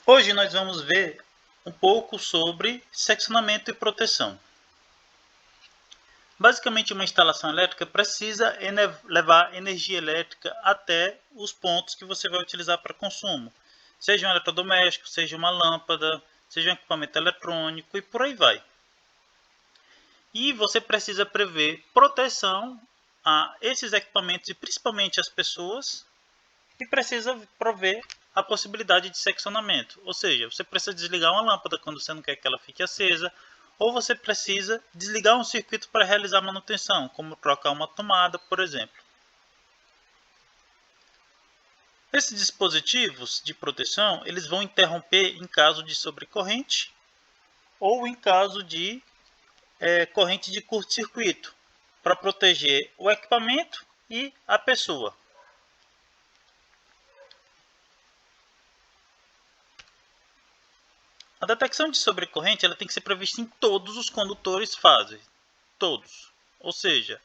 Hoje nós vamos ver um pouco sobre seccionamento e proteção. Basicamente, uma instalação elétrica precisa levar energia elétrica até os pontos que você vai utilizar para consumo. Seja um eletrodoméstico, seja uma lâmpada, seja um equipamento eletrônico e por aí vai. E você precisa prever proteção a esses equipamentos e principalmente as pessoas, e precisa prover a possibilidade de seccionamento. Ou seja, você precisa desligar uma lâmpada quando você não quer que ela fique acesa, ou você precisa desligar um circuito para realizar manutenção, como trocar uma tomada, por exemplo. Esses dispositivos de proteção, eles vão interromper em caso de sobrecorrente ou em caso de corrente de curto-circuito, para proteger o equipamento e a pessoa. A detecção de sobrecorrente ela tem que ser prevista em todos os condutores fase, todos. Ou seja,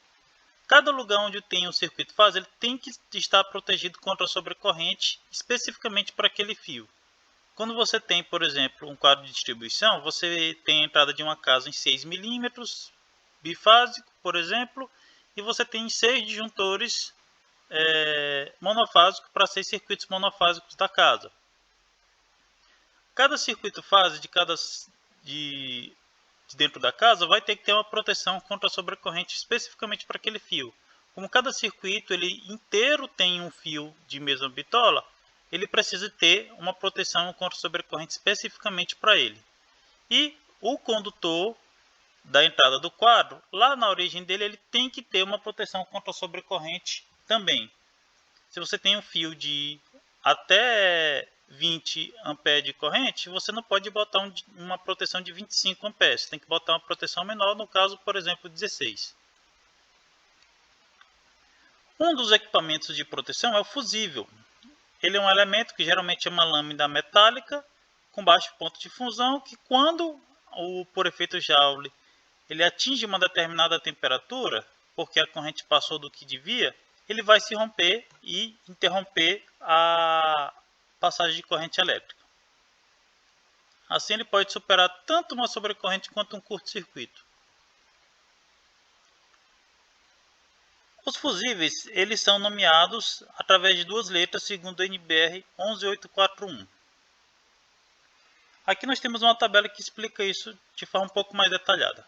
cada lugar onde tem um circuito fase ele tem que estar protegido contra a sobrecorrente, especificamente para aquele fio. Quando você tem, por exemplo, um quadro de distribuição, você tem a entrada de uma casa em 6 milímetros, bifásico, por exemplo, e você tem 6 disjuntores monofásicos para 6 circuitos monofásicos da casa. Cada circuito fase de dentro da casa vai ter que ter uma proteção contra a sobrecorrente especificamente para aquele fio. Como cada circuito ele inteiro tem um fio de mesma bitola, ele precisa ter uma proteção contra a sobrecorrente especificamente para ele. E o condutor da entrada do quadro, lá na origem dele, ele tem que ter uma proteção contra a sobrecorrente também. Se você tem um fio de até 20 amperes de corrente, você não pode botar uma proteção de 25 amperes. Você tem que botar uma proteção menor, no caso, por exemplo, 16. Um dos equipamentos de proteção é o fusível. Ele é um elemento que geralmente é uma lâmina metálica com baixo ponto de fusão, que quando por efeito Joule ele atinge uma determinada temperatura, porque a corrente passou do que devia, ele vai se romper e interromper a passagem de corrente elétrica. Assim ele pode superar tanto uma sobrecorrente quanto um curto-circuito. Os fusíveis eles são nomeados através de duas letras segundo a NBR 11841. Aqui nós temos uma tabela que explica isso de forma um pouco mais detalhada.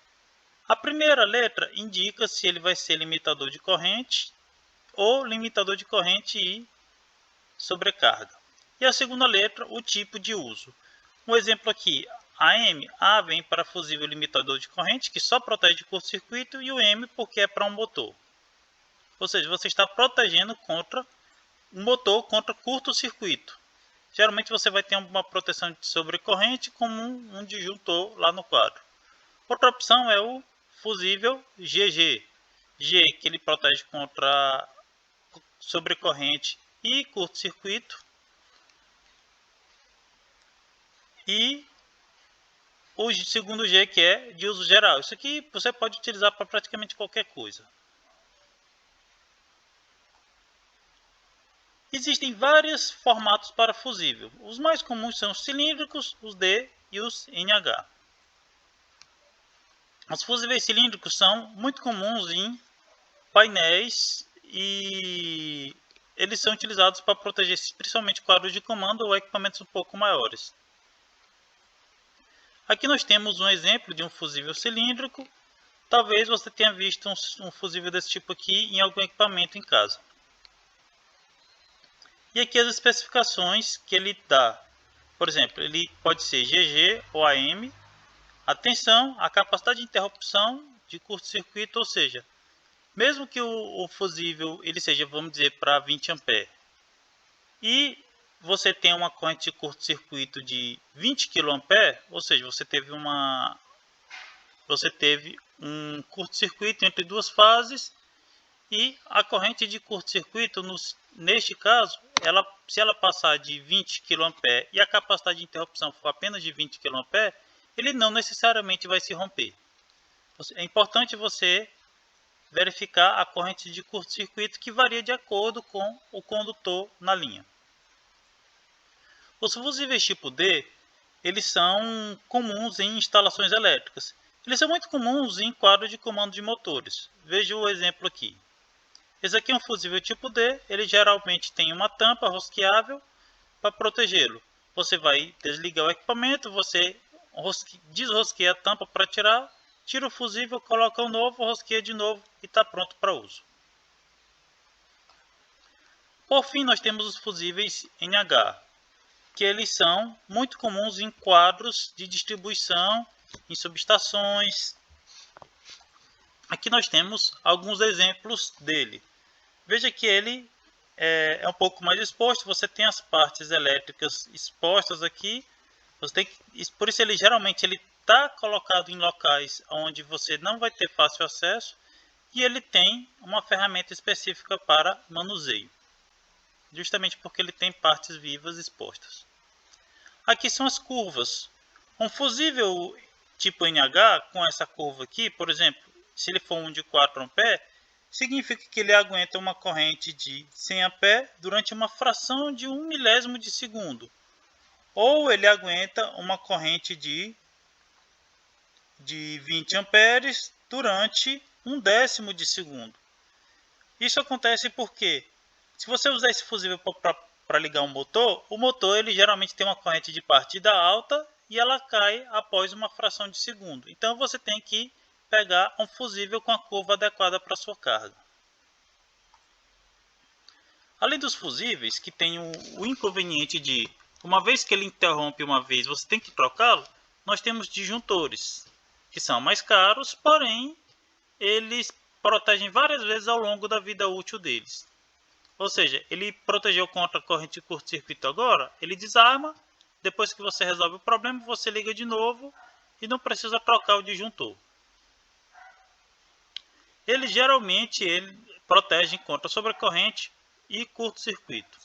A primeira letra indica se ele vai ser limitador de corrente ou limitador de corrente e sobrecarga. E a segunda letra, o tipo de uso. Um exemplo aqui, a M, A vem para fusível limitador de corrente, que só protege de curto-circuito, e o M porque é para um motor. Ou seja, você está protegendo contra um motor contra curto-circuito. Geralmente você vai ter uma proteção de sobrecorrente como um disjuntor lá no quadro. Outra opção é o fusível GG. G, que ele protege contra sobrecorrente e curto-circuito. E o segundo G, que é de uso geral. Isso aqui você pode utilizar para praticamente qualquer coisa. Existem vários formatos para fusível. Os mais comuns são os cilíndricos, os D e os NH. Os fusíveis cilíndricos são muito comuns em painéis e eles são utilizados para proteger principalmente quadros de comando ou equipamentos um pouco maiores. Aqui nós temos um exemplo de um fusível cilíndrico. Talvez você tenha visto um fusível desse tipo aqui em algum equipamento em casa. E aqui as especificações que ele dá. Por exemplo, ele pode ser GG ou AM. Atenção, a capacidade de interrupção de curto-circuito, ou seja, mesmo que o fusível ele seja, vamos dizer, para 20 amperes e você tenha uma corrente de curto-circuito de 20 kA, ou seja, você teve um curto-circuito entre duas fases e a corrente de curto-circuito, neste caso, se ela passar de 20 kA e a capacidade de interrupção for apenas de 20 kA, ele não necessariamente vai se romper. É importante você verificar a corrente de curto-circuito que varia de acordo com o condutor na linha. Os fusíveis tipo D, eles são comuns em instalações elétricas. Eles são muito comuns em quadros de comando de motores. Veja o exemplo aqui. Esse aqui é um fusível tipo D, ele geralmente tem uma tampa rosqueável para protegê-lo. Você vai desligar o equipamento, você desrosqueia a tampa para tirar, tira o fusível, coloca o novo, rosqueia de novo e está pronto para uso. Por fim, nós temos os fusíveis NH, que eles são muito comuns em quadros de distribuição, em subestações. Aqui nós temos alguns exemplos dele. Veja que ele é um pouco mais exposto, você tem as partes elétricas expostas aqui, por isso ele geralmente está colocado em locais onde você não vai ter fácil acesso, e ele tem uma ferramenta específica para manuseio, justamente porque ele tem partes vivas expostas. Aqui são as curvas. Um fusível tipo NH com essa curva aqui, por exemplo, se ele for um de 4 A, significa que ele aguenta uma corrente de 100 A durante uma fração de 1 milésimo de segundo. Ou ele aguenta uma corrente de 20 amperes durante 1/10 de segundo. Isso acontece porque, se você usar esse fusível para ligar um motor, o motor ele geralmente tem uma corrente de partida alta e ela cai após uma fração de segundo. Então você tem que pegar um fusível com a curva adequada para sua carga. Além dos fusíveis, que tem o inconveniente de, uma vez que ele interrompe uma vez, você tem que trocá-lo, nós temos disjuntores, que são mais caros, porém eles protegem várias vezes ao longo da vida útil deles. Ou seja, ele protegeu contra a corrente de curto-circuito agora, ele desarma, depois que você resolve o problema, você liga de novo e não precisa trocar o disjuntor. Eles geralmente protegem contra sobrecorrente e curto-circuito.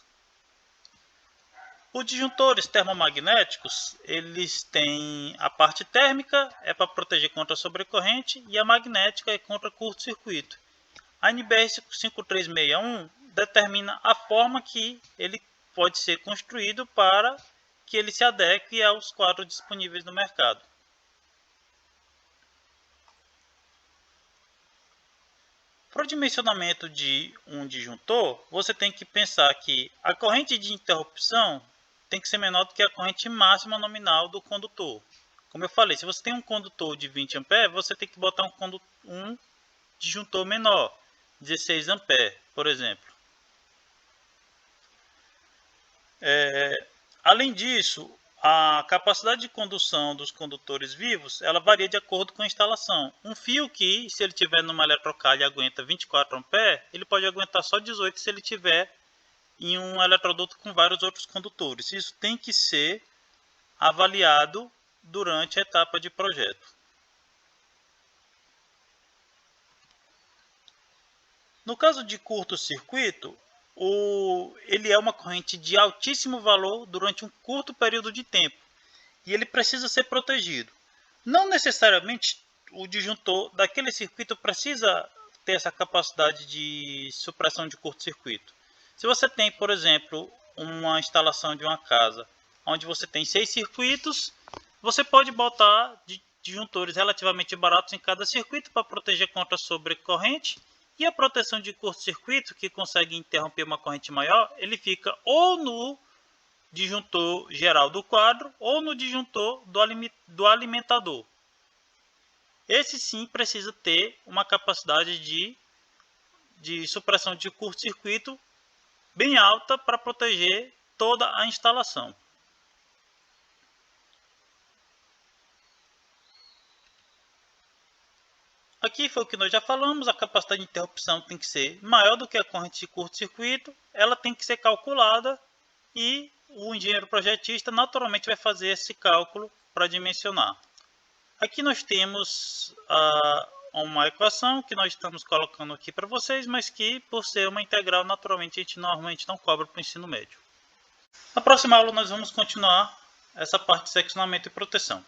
Os disjuntores termomagnéticos, eles têm a parte térmica, é para proteger contra sobrecorrente, e a magnética é contra curto-circuito. A NBR 5361 determina a forma que ele pode ser construído para que ele se adeque aos quadros disponíveis no mercado. Para o dimensionamento de um disjuntor, você tem que pensar que a corrente de interrupção tem que ser menor do que a corrente máxima nominal do condutor. Como eu falei, se você tem um condutor de 20 A, você tem que botar um disjuntor menor, 16 A, por exemplo. Além disso, a capacidade de condução dos condutores vivos ela varia de acordo com a instalação. Um fio que, se ele tiver numa eletrocalha, aguenta 24 A, ele pode aguentar só 18 se ele tiver em um eletroduto com vários outros condutores. Isso tem que ser avaliado durante a etapa de projeto. No caso de curto-circuito, ele é uma corrente de altíssimo valor durante um curto período de tempo e ele precisa ser protegido. Não necessariamente o disjuntor daquele circuito precisa ter essa capacidade de supressão de curto-circuito. Se você tem, por exemplo, uma instalação de uma casa onde você tem 6 circuitos, você pode botar disjuntores relativamente baratos em cada circuito para proteger contra sobrecorrente. E a proteção de curto-circuito, que consegue interromper uma corrente maior, ele fica ou no disjuntor geral do quadro ou no disjuntor do alimentador. Esse sim precisa ter uma capacidade de supressão de curto-circuito bem alta para proteger toda a instalação. Aqui foi o que nós já falamos, a capacidade de interrupção tem que ser maior do que a corrente de curto-circuito, ela tem que ser calculada e o engenheiro projetista naturalmente vai fazer esse cálculo para dimensionar. Aqui nós temos uma equação que nós estamos colocando aqui para vocês, mas que por ser uma integral naturalmente a gente normalmente não cobra para o ensino médio. Na próxima aula nós vamos continuar essa parte de seccionamento e proteção.